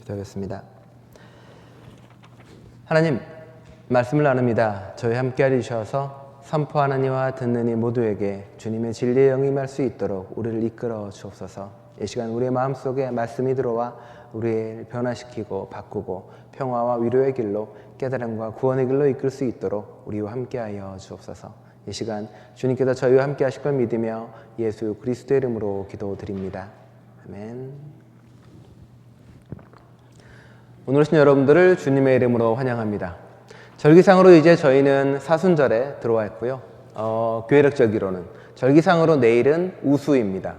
기도하겠습니다. 하나님, 말씀을 나눕니다. 저희 함께하여 주셔서 선포하는 이와 듣는 이 모두에게 주님의 진리에 영임할 수 있도록 우리를 이끌어 주옵소서. 이 시간 우리의 마음속에 말씀이 들어와 우리를 변화시키고 바꾸고 평화와 위로의 길로, 깨달음과 구원의 길로 이끌 수 있도록 우리와 함께하여 주옵소서. 이 시간 주님께서 저희와 함께 하실 걸 믿으며 예수 그리스도의 이름으로 기도드립니다. 아멘. 오늘 오신 여러분들을 주님의 이름으로 환영합니다. 절기상으로 이제 저희는 사순절에 들어와 있고요. 교회력 절기로는 절기상으로 내일은 우수입니다.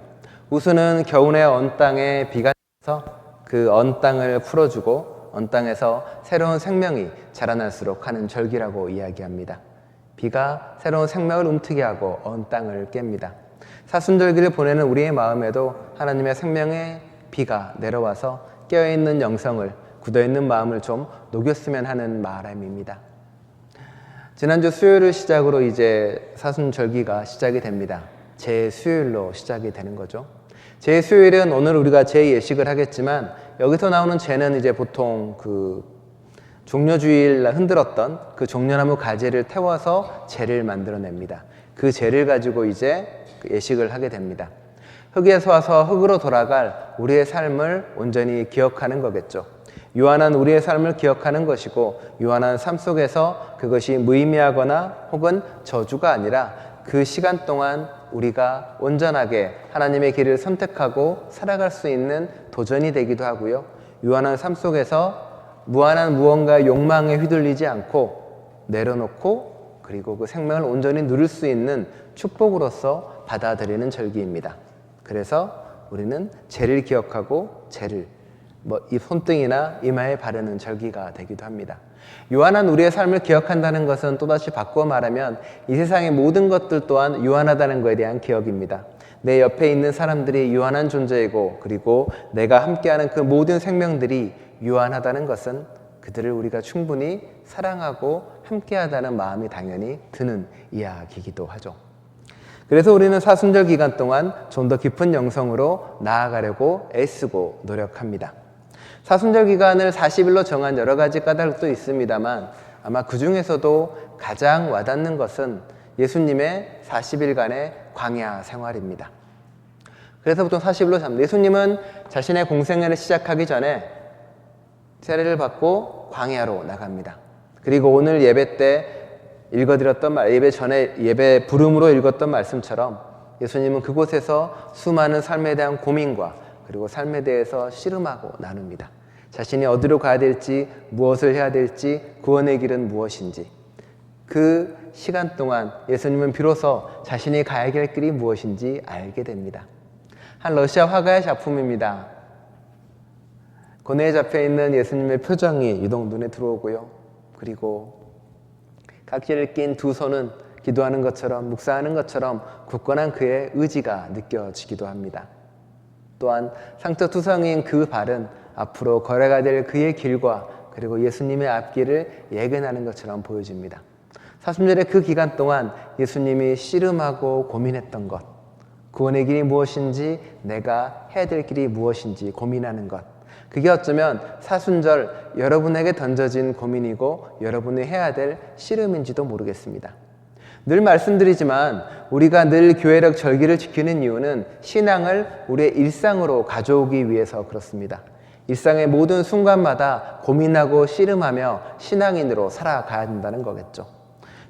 우수는 겨우내 언 땅에 비가 내려서 그 언 땅을 풀어주고 언 땅에서 새로운 생명이 자라날수록 하는 절기라고 이야기합니다. 비가 새로운 생명을 움트게 하고 언 땅을 깹니다. 사순절기를 보내는 우리의 마음에도 하나님의 생명의 비가 내려와서 깨어있는 영성을, 굳어있는 마음을 좀 녹였으면 하는 바람입니다. 지난주 수요일을 시작으로 이제 사순절기가 시작이 됩니다. 제수요일로 시작이 되는 거죠. 제수요일은 오늘 우리가 제예식을 하겠지만 여기서 나오는 제는 이제 보통 그 종려주일 흔들었던 그 종려나무 가지를 태워서 제를 만들어냅니다. 그 제를 가지고 이제 예식을 하게 됩니다. 흙에서 와서 흙으로 돌아갈 우리의 삶을 온전히 기억하는 거겠죠. 유한한 우리의 삶을 기억하는 것이고, 유한한 삶 속에서 그것이 무의미하거나 혹은 저주가 아니라 그 시간 동안 우리가 온전하게 하나님의 길을 선택하고 살아갈 수 있는 도전이 되기도 하고요. 유한한 삶 속에서 무한한 무언가 욕망에 휘둘리지 않고 내려놓고 그리고 그 생명을 온전히 누릴 수 있는 축복으로서 받아들이는 절기입니다. 그래서 우리는 죄를 기억하고 죄를 이 손등이나 이마에 바르는 절기가 되기도 합니다. 유한한 우리의 삶을 기억한다는 것은 또다시 바꾸어 말하면 이 세상의 모든 것들 또한 유한하다는 것에 대한 기억입니다. 내 옆에 있는 사람들이 유한한 존재이고, 그리고 내가 함께하는 그 모든 생명들이 유한하다는 것은 그들을 우리가 충분히 사랑하고 함께하다는 마음이 당연히 드는 이야기이기도 하죠. 그래서 우리는 사순절 기간 동안 좀 더 깊은 영성으로 나아가려고 애쓰고 노력합니다. 사순절 기간을 40일로 정한 여러 가지 까닭도 있습니다만 아마 그 중에서도 가장 와닿는 것은 예수님의 40일간의 광야 생활입니다. 그래서 보통 40일로 잡니다. 예수님은 자신의 공생애를 시작하기 전에 세례를 받고 광야로 나갑니다. 그리고 오늘 예배 때 읽어드렸던 말, 예배 전에 예배 부름으로 읽었던 말씀처럼 예수님은 그곳에서 수많은 삶에 대한 고민과 그리고 삶에 대해서 씨름하고 나눕니다. 자신이 어디로 가야 될지, 무엇을 해야 될지, 구원의 길은 무엇인지. 그 시간 동안 예수님은 비로소 자신이 가야 할 길이 무엇인지 알게 됩니다. 한 러시아 화가의 작품입니다. 고뇌에 잡혀있는 예수님의 표정이 유독 눈에 들어오고요. 그리고 각질을 낀 두 손은 기도하는 것처럼, 묵상하는 것처럼 굳건한 그의 의지가 느껴지기도 합니다. 또한 상처투성이인 그 발은 앞으로 걸어가야 될 그의 길과 그리고 예수님의 앞길을 예견하는 것처럼 보여집니다. 사순절의 그 기간 동안 예수님이 씨름하고 고민했던 것, 구원의 길이 무엇인지, 내가 해야 될 길이 무엇인지 고민하는 것, 그게 어쩌면 사순절 여러분에게 던져진 고민이고 여러분이 해야 될 씨름인지도 모르겠습니다. 늘 말씀드리지만 우리가 늘 교회력 절기를 지키는 이유는 신앙을 우리의 일상으로 가져오기 위해서 그렇습니다. 일상의 모든 순간마다 고민하고 씨름하며 신앙인으로 살아가야 된다는 거겠죠.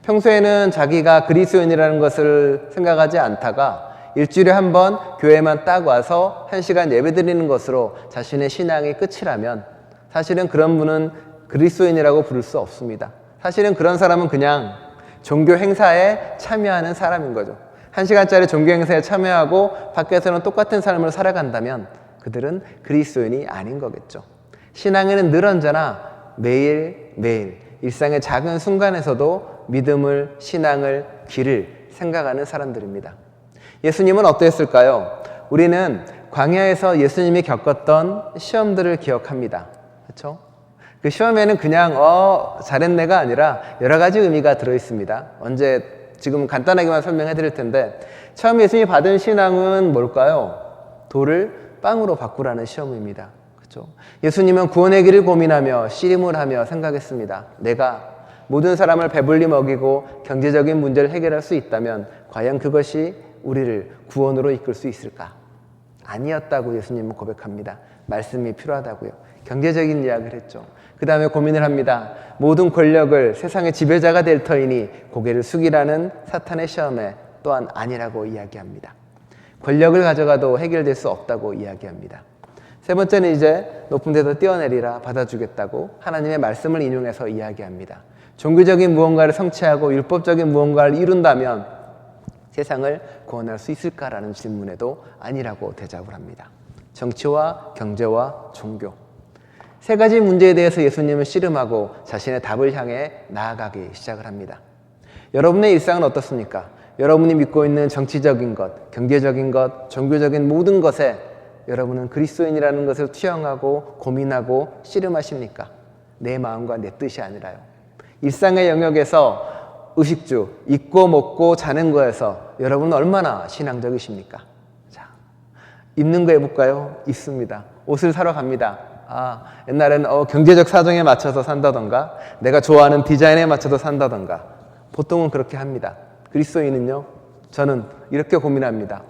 평소에는 자기가 그리스도인이라는 것을 생각하지 않다가 일주일에 한 번 교회만 딱 와서 1시간 예배드리는 것으로 자신의 신앙이 끝이라면 사실은 그런 분은 그리스도인이라고 부를 수 없습니다. 사실은 그런 사람은 그냥 종교 행사에 참여하는 사람인 거죠. 1시간짜리 종교 행사에 참여하고 밖에서는 똑같은 삶을 살아간다면 그들은 그리스도인이 아닌 거겠죠. 신앙에는 늘 언제나 매일매일 일상의 작은 순간에서도 믿음을, 신앙을, 길을 생각하는 사람들입니다. 예수님은 어떠했을까요? 우리는 광야에서 예수님이 겪었던 시험들을 기억합니다. 그렇죠? 그 시험에는 그냥 잘했네가 아니라 여러 가지 의미가 들어있습니다. 지금 간단하게만 설명해 드릴 텐데, 처음 예수님이 받은 신앙은 뭘까요? 돌을 빵으로 바꾸라는 시험입니다. 그렇죠? 그렇죠? 예수님은 구원의 길을 고민하며 씨름을 하며 생각했습니다. 내가 모든 사람을 배불리 먹이고 경제적인 문제를 해결할 수 있다면 과연 그것이 우리를 구원으로 이끌 수 있을까? 아니었다고 예수님은 고백합니다. 말씀이 필요하다고요. 경제적인 이야기를 했죠. 그 다음에 고민을 합니다. 모든 권력을 세상의 지배자가 될 터이니 고개를 숙이라는 사탄의 시험에 또한 아니라고 이야기합니다. 권력을 가져가도 해결될 수 없다고 이야기합니다. 세 번째는 이제 높은 데서 뛰어내리라 받아주겠다고 하나님의 말씀을 인용해서 이야기합니다. 종교적인 무언가를 성취하고 율법적인 무언가를 이룬다면 세상을 구원할 수 있을까라는 질문에도 아니라고 대답을 합니다. 정치와 경제와 종교. 세 가지 문제에 대해서 예수님은 씨름하고 자신의 답을 향해 나아가기 시작을 합니다. 여러분의 일상은 어떻습니까? 여러분이 믿고 있는 정치적인 것, 경제적인 것, 종교적인 모든 것에 여러분은 그리스도인이라는 것을 투영하고 고민하고 씨름하십니까? 내 마음과 내 뜻이 아니라요. 일상의 영역에서 의식주, 입고 먹고 자는 거에서 여러분은 얼마나 신앙적이십니까? 자, 입는 거 해볼까요? 입습니다. 옷을 사러 갑니다. 옛날에는 경제적 사정에 맞춰서 산다던가 내가 좋아하는 디자인에 맞춰서 산다던가 보통은 그렇게 합니다. 그리스도인은요, 저는 이렇게 고민합니다.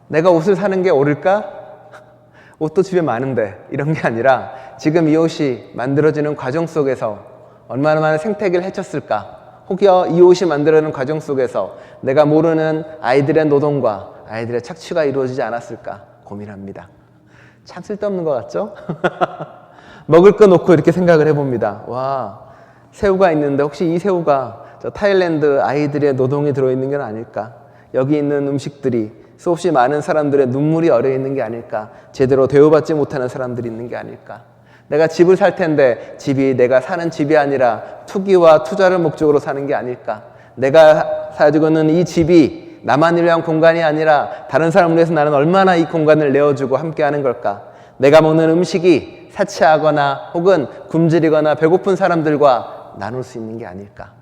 내가 옷을 사는 게 옳을까? 옷도 집에 많은데 이런 게 아니라 지금 이 옷이 만들어지는 과정 속에서 얼마나 많은 생태계를 해쳤을까? 혹여 이 옷이 만들어지는 과정 속에서 내가 모르는 아이들의 노동과 아이들의 착취가 이루어지지 않았을까 고민합니다. 참 쓸데없는 것 같죠? 먹을 거 놓고 이렇게 생각을 해봅니다. 와, 새우가 있는데 혹시 이 새우가 저 타일랜드 아이들의 노동이 들어있는 건 아닐까? 여기 있는 음식들이 수없이 많은 사람들의 눈물이 어려있는 게 아닐까? 제대로 대우받지 못하는 사람들이 있는 게 아닐까? 내가 집을 살 텐데 집이 내가 사는 집이 아니라 투기와 투자를 목적으로 사는 게 아닐까? 내가 가지고 있는 이 집이 나만을 위한 공간이 아니라 다른 사람을 위해서 나는 얼마나 이 공간을 내어주고 함께하는 걸까? 내가 먹는 음식이 사치하거나 혹은 굶주리거나 배고픈 사람들과 나눌 수 있는 게 아닐까?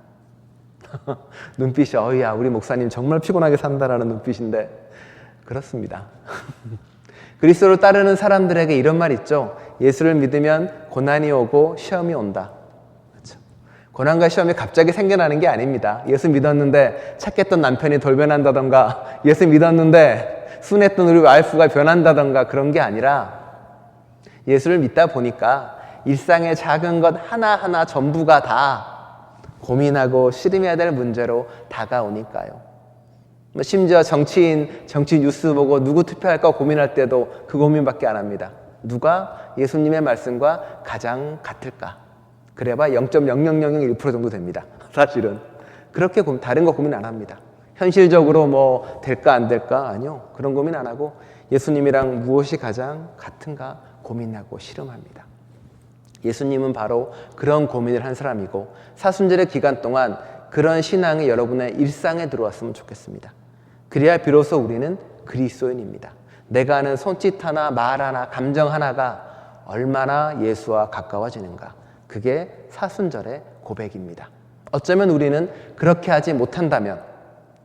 눈빛이 어이야 우리 목사님 정말 피곤하게 산다라는 눈빛인데 그렇습니다. 그리스도를 따르는 사람들에게 이런 말 있죠. 예수를 믿으면 고난이 오고 시험이 온다. 그렇죠? 고난과 시험이 갑자기 생겨나는 게 아닙니다. 예수 믿었는데 착했던 남편이 돌변한다던가 예수 믿었는데 순했던 우리 와이프가 변한다던가 그런 게 아니라 예수를 믿다 보니까 일상의 작은 것 하나하나 전부가 다 고민하고 씨름해야 될 문제로 다가오니까요. 심지어 정치 뉴스 보고 누구 투표할까 고민할 때도 그 고민밖에 안 합니다. 누가 예수님의 말씀과 가장 같을까? 그래봐 0.0001% 정도 됩니다. 사실은. 그렇게 다른 거 고민 안 합니다. 현실적으로 뭐 될까 안 될까? 아니요. 그런 고민 안 하고 예수님이랑 무엇이 가장 같은가 고민하고 씨름합니다. 예수님은 바로 그런 고민을 한 사람이고 사순절의 기간 동안 그런 신앙이 여러분의 일상에 들어왔으면 좋겠습니다. 그래야 비로소 우리는 그리스도인입니다. 내가 하는 손짓 하나, 말 하나, 감정 하나가 얼마나 예수와 가까워지는가. 그게 사순절의 고백입니다. 어쩌면 우리는 그렇게 하지 못한다면,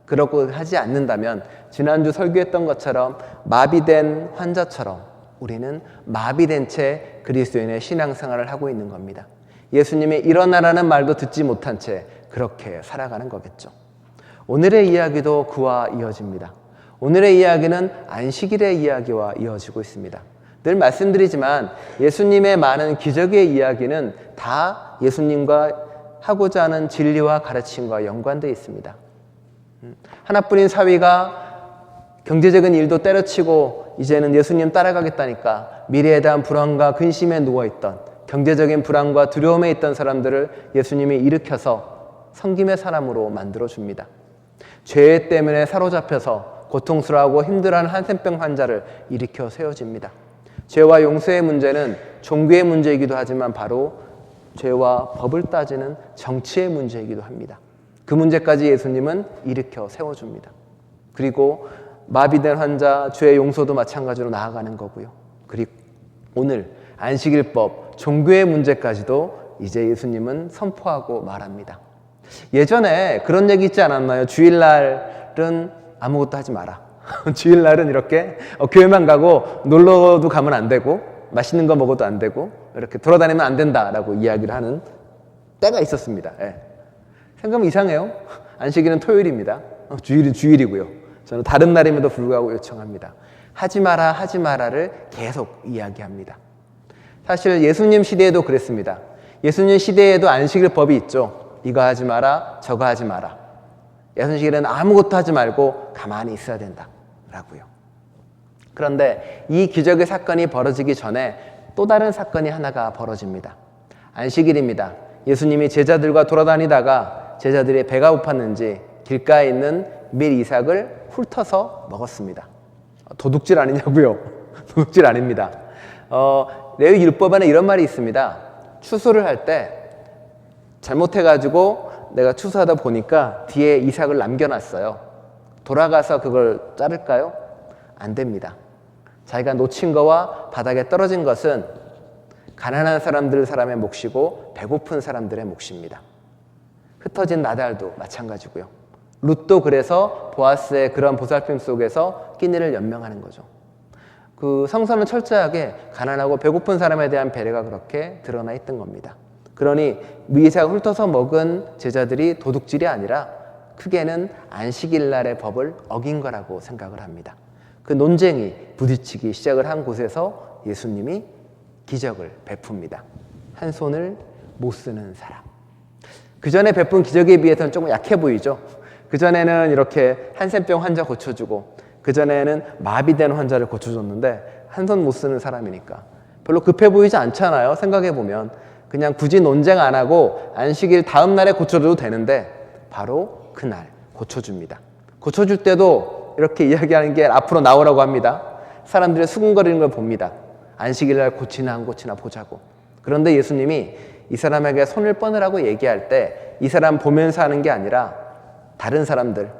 그렇고 하지 않는다면 지난주 설교했던 것처럼 마비된 환자처럼 우리는 마비된 채 그리스도인의 신앙생활을 하고 있는 겁니다. 예수님의 일어나라는 말도 듣지 못한 채 그렇게 살아가는 거겠죠. 오늘의 이야기도 그와 이어집니다. 오늘의 이야기는 안식일의 이야기와 이어지고 있습니다. 늘 말씀드리지만 예수님의 많은 기적의 이야기는 다 예수님과 하고자 하는 진리와 가르침과 연관되어 있습니다. 하나뿐인 사위가 경제적인 일도 때려치고 이제는 예수님 따라가겠다니까 미래에 대한 불안과 근심에 누워있던 경제적인 불안과 두려움에 있던 사람들을 예수님이 일으켜서 섬김의 사람으로 만들어줍니다. 죄 때문에 사로잡혀서 고통스러워하고 힘들어하는 한센병 환자를 일으켜 세워집니다. 죄와 용서의 문제는 종교의 문제이기도 하지만 바로 죄와 법을 따지는 정치의 문제이기도 합니다. 그 문제까지 예수님은 일으켜 세워줍니다. 그리고 마비된 환자, 죄의 용서도 마찬가지로 나아가는 거고요. 그리고 오늘 안식일법, 종교의 문제까지도 이제 예수님은 선포하고 말합니다. 예전에 그런 얘기 있지 않았나요? 주일날은 아무것도 하지 마라. 주일날은 이렇게 교회만 가고 놀러도 가면 안 되고 맛있는 거 먹어도 안 되고 이렇게 돌아다니면 안 된다라고 이야기를 하는 때가 있었습니다. 예. 생각하면 이상해요. 안식일은 토요일입니다. 주일은 주일이고요. 저는 다른 날임에도 불구하고 요청합니다. 하지 마라, 하지 마라를 계속 이야기합니다. 사실 예수님 시대에도 그랬습니다. 예수님 시대에도 안식일 법이 있죠. 이거 하지 마라, 저거 하지 마라. 안식일은 아무것도 하지 말고 가만히 있어야 된다라고요. 그런데 이 기적의 사건이 벌어지기 전에 또 다른 사건이 하나가 벌어집니다. 안식일입니다. 예수님이 제자들과 돌아다니다가 제자들의 배가 고팠는지 길가에 있는 밀 이삭을 훑어서 먹었습니다. 도둑질 아니냐고요? 도둑질 아닙니다. 레위 율법 안에 이런 말이 있습니다. 추수를 할 때 잘못해가지고 내가 추수하다 보니까 뒤에 이삭을 남겨놨어요. 돌아가서 그걸 자를까요? 안 됩니다. 자기가 놓친 거와 바닥에 떨어진 것은 가난한 사람의 몫이고 배고픈 사람들의 몫입니다. 흩어진 나달도 마찬가지고요. 룻도 그래서 보아스의 그런 보살핌 속에서 끼니를 연명하는 거죠. 그 성서는 철저하게 가난하고 배고픈 사람에 대한 배려가 그렇게 드러나 있던 겁니다. 그러니 이삭을 훑어서 먹은 제자들이 도둑질이 아니라 크게는 안식일날의 법을 어긴 거라고 생각을 합니다. 그 논쟁이 부딪히기 시작을 한 곳에서 예수님이 기적을 베풉니다. 한 손을 못 쓰는 사람. 그 전에 베푼 기적에 비해서는 조금 약해 보이죠. 그 전에는 이렇게 한센병 환자 고쳐주고 그 전에는 마비된 환자를 고쳐줬는데 한 손 못 쓰는 사람이니까 별로 급해 보이지 않잖아요. 생각해보면 그냥 굳이 논쟁 안 하고 안식일 다음 날에 고쳐줘도 되는데 바로 그날 고쳐줍니다. 고쳐줄 때도 이렇게 이야기하는 게 앞으로 나오라고 합니다. 사람들이 수군거리는 걸 봅니다. 안식일날 고치나 안 고치나 보자고. 그런데 예수님이 이 사람에게 손을 뻗으라고 얘기할 때 이 사람 보면서 하는 게 아니라 다른 사람들,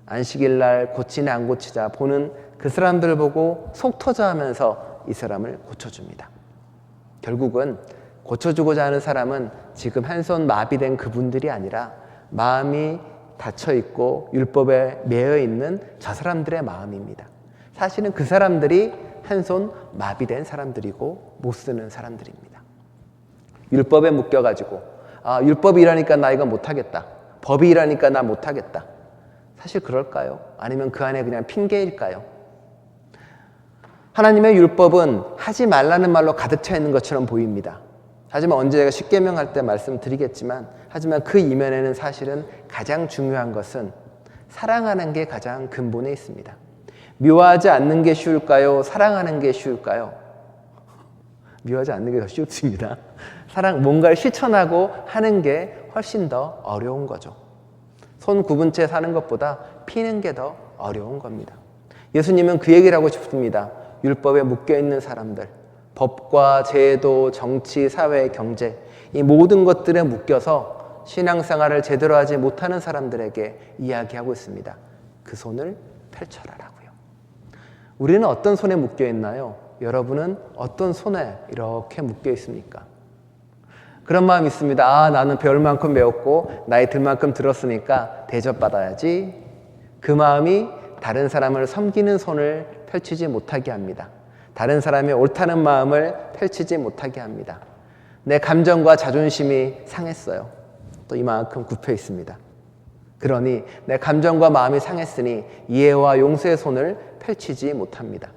안식일날 고치나 안 고치자 보는 그 사람들을 보고 속 터져 하면서 이 사람을 고쳐줍니다. 결국은 고쳐주고자 하는 사람은 지금 한 손 마비된 그분들이 아니라 마음이 닫혀있고 율법에 매여있는 저 사람들의 마음입니다. 사실은 그 사람들이 한 손 마비된 사람들이고 못 쓰는 사람들입니다. 율법에 묶여가지고 율법이 이라니까 나 이거 못하겠다. 법이 이라니까 나 못하겠다. 사실 그럴까요? 아니면 그 안에 그냥 핑계일까요? 하나님의 율법은 하지 말라는 말로 가득 차 있는 것처럼 보입니다. 하지만 언제 제가 십계명 할 때 말씀드리겠지만 하지만 그 이면에는 사실은 가장 중요한 것은 사랑하는 게 가장 근본에 있습니다. 미워하지 않는 게 쉬울까요? 사랑하는 게 쉬울까요? 미워하지 않는 게 더 쉽습니다. 뭔가를 실천하고 하는 게 훨씬 더 어려운 거죠. 손 굽은 채 사는 것보다 피는 게 더 어려운 겁니다. 예수님은 그 얘기를 하고 싶습니다. 율법에 묶여있는 사람들, 법과 제도, 정치, 사회, 경제 이 모든 것들에 묶여서 신앙생활을 제대로 하지 못하는 사람들에게 이야기하고 있습니다. 그 손을 펼쳐라라고요. 우리는 어떤 손에 묶여있나요? 여러분은 어떤 손에 이렇게 묶여있습니까? 그런 마음이 있습니다. 나는 배울 만큼 배웠고 나이 들 만큼 들었으니까 대접받아야지. 그 마음이 다른 사람을 섬기는 손을 펼치지 못하게 합니다. 다른 사람의 옳다는 마음을 펼치지 못하게 합니다. 내 감정과 자존심이 상했어요. 또 이만큼 굽혀 있습니다. 그러니 내 감정과 마음이 상했으니 이해와 용서의 손을 펼치지 못합니다.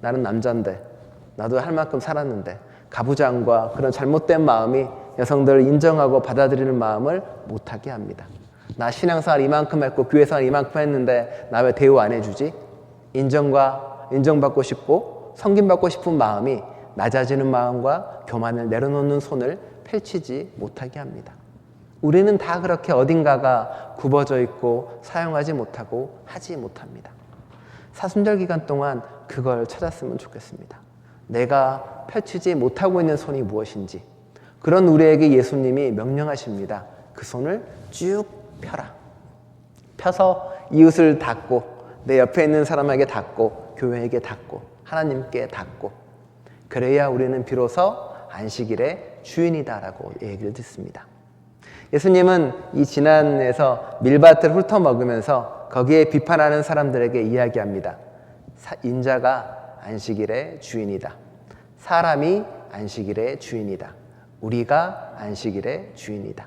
나는 남자인데 나도 할 만큼 살았는데 가부장과 그런 잘못된 마음이 여성들을 인정하고 받아들이는 마음을 못하게 합니다. 나 신앙생활 이만큼 했고 교회생활 이만큼 했는데 나 왜 대우 안 해주지? 인정받고 싶고 섬김받고 싶은 마음이 낮아지는 마음과 교만을 내려놓는 손을 펼치지 못하게 합니다. 우리는 다 그렇게 어딘가가 굽어져 있고 사용하지 못하고 하지 못합니다. 사순절 기간 동안 그걸 찾았으면 좋겠습니다. 내가 펼치지 못하고 있는 손이 무엇인지 그런 우리에게 예수님이 명령하십니다. 그 손을 쭉 펴라. 펴서 이웃을 닦고 내 옆에 있는 사람에게 닦고 교회에게 닦고 하나님께 닦고 그래야 우리는 비로소 안식일의 주인이다라고 얘기를 듣습니다. 예수님은 이 지난에서 밀밭을 훑어먹으면서 거기에 비판하는 사람들에게 이야기합니다. 인자가 안식일의 주인이다. 사람이 안식일의 주인이다. 우리가 안식일의 주인이다.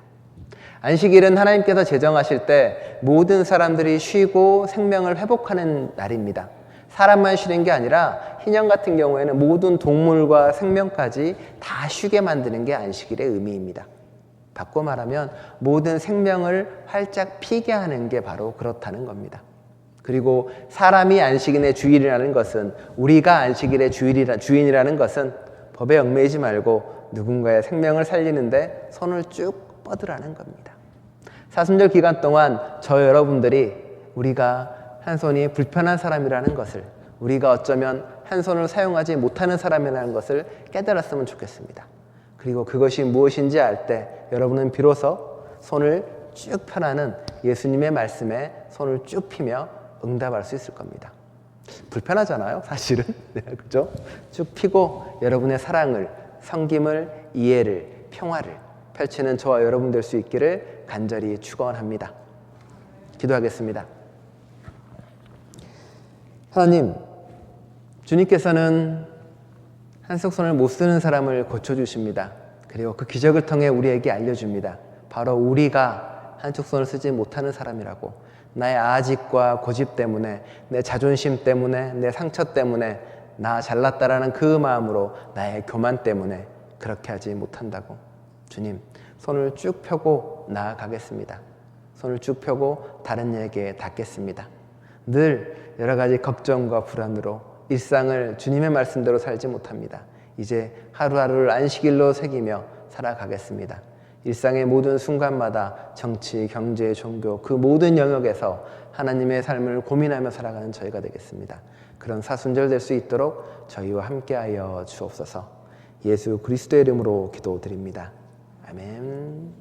안식일은 하나님께서 제정하실 때 모든 사람들이 쉬고 생명을 회복하는 날입니다. 사람만 쉬는 게 아니라 희년 같은 경우에는 모든 동물과 생명까지 다 쉬게 만드는 게 안식일의 의미입니다. 바꿔 말하면 모든 생명을 활짝 피게 하는 게 바로 그렇다는 겁니다. 그리고 사람이 안식일의 주인이라는 것은, 우리가 안식일의 주인이라는 것은 법에 얽매이지 말고 누군가의 생명을 살리는데 손을 쭉 뻗으라는 겁니다. 사순절 기간 동안 저 여러분들이 우리가 한 손이 불편한 사람이라는 것을, 우리가 어쩌면 한 손을 사용하지 못하는 사람이라는 것을 깨달았으면 좋겠습니다. 그리고 그것이 무엇인지 알 때 여러분은 비로소 손을 쭉 펴라는 예수님의 말씀에 손을 쭉 피며 응답할 수 있을 겁니다. 불편하잖아요, 사실은. 네, 그죠? 쭉 펴고 여러분의 사랑을, 섬김을, 이해를, 평화를 펼치는 저와 여러분 될 수 있기를 간절히 축원합니다. 기도하겠습니다. 하나님, 주님께서는 한석손을 못 쓰는 사람을 고쳐주십니다. 그리고 그 기적을 통해 우리에게 알려줍니다. 바로 우리가 한쪽 손을 쓰지 못하는 사람이라고. 나의 아집과 고집 때문에, 내 자존심 때문에, 내 상처 때문에, 나 잘났다라는 그 마음으로, 나의 교만 때문에 그렇게 하지 못한다고. 주님, 손을 쭉 펴고 나아가겠습니다. 손을 쭉 펴고 다른 이에게 닿겠습니다. 늘 여러 가지 걱정과 불안으로 일상을 주님의 말씀대로 살지 못합니다. 이제 하루하루를 안식일로 새기며 살아가겠습니다. 일상의 모든 순간마다 정치, 경제, 종교 그 모든 영역에서 하나님의 삶을 고민하며 살아가는 저희가 되겠습니다. 그런 사순절 될 수 있도록 저희와 함께하여 주옵소서. 예수 그리스도의 이름으로 기도드립니다. 아멘.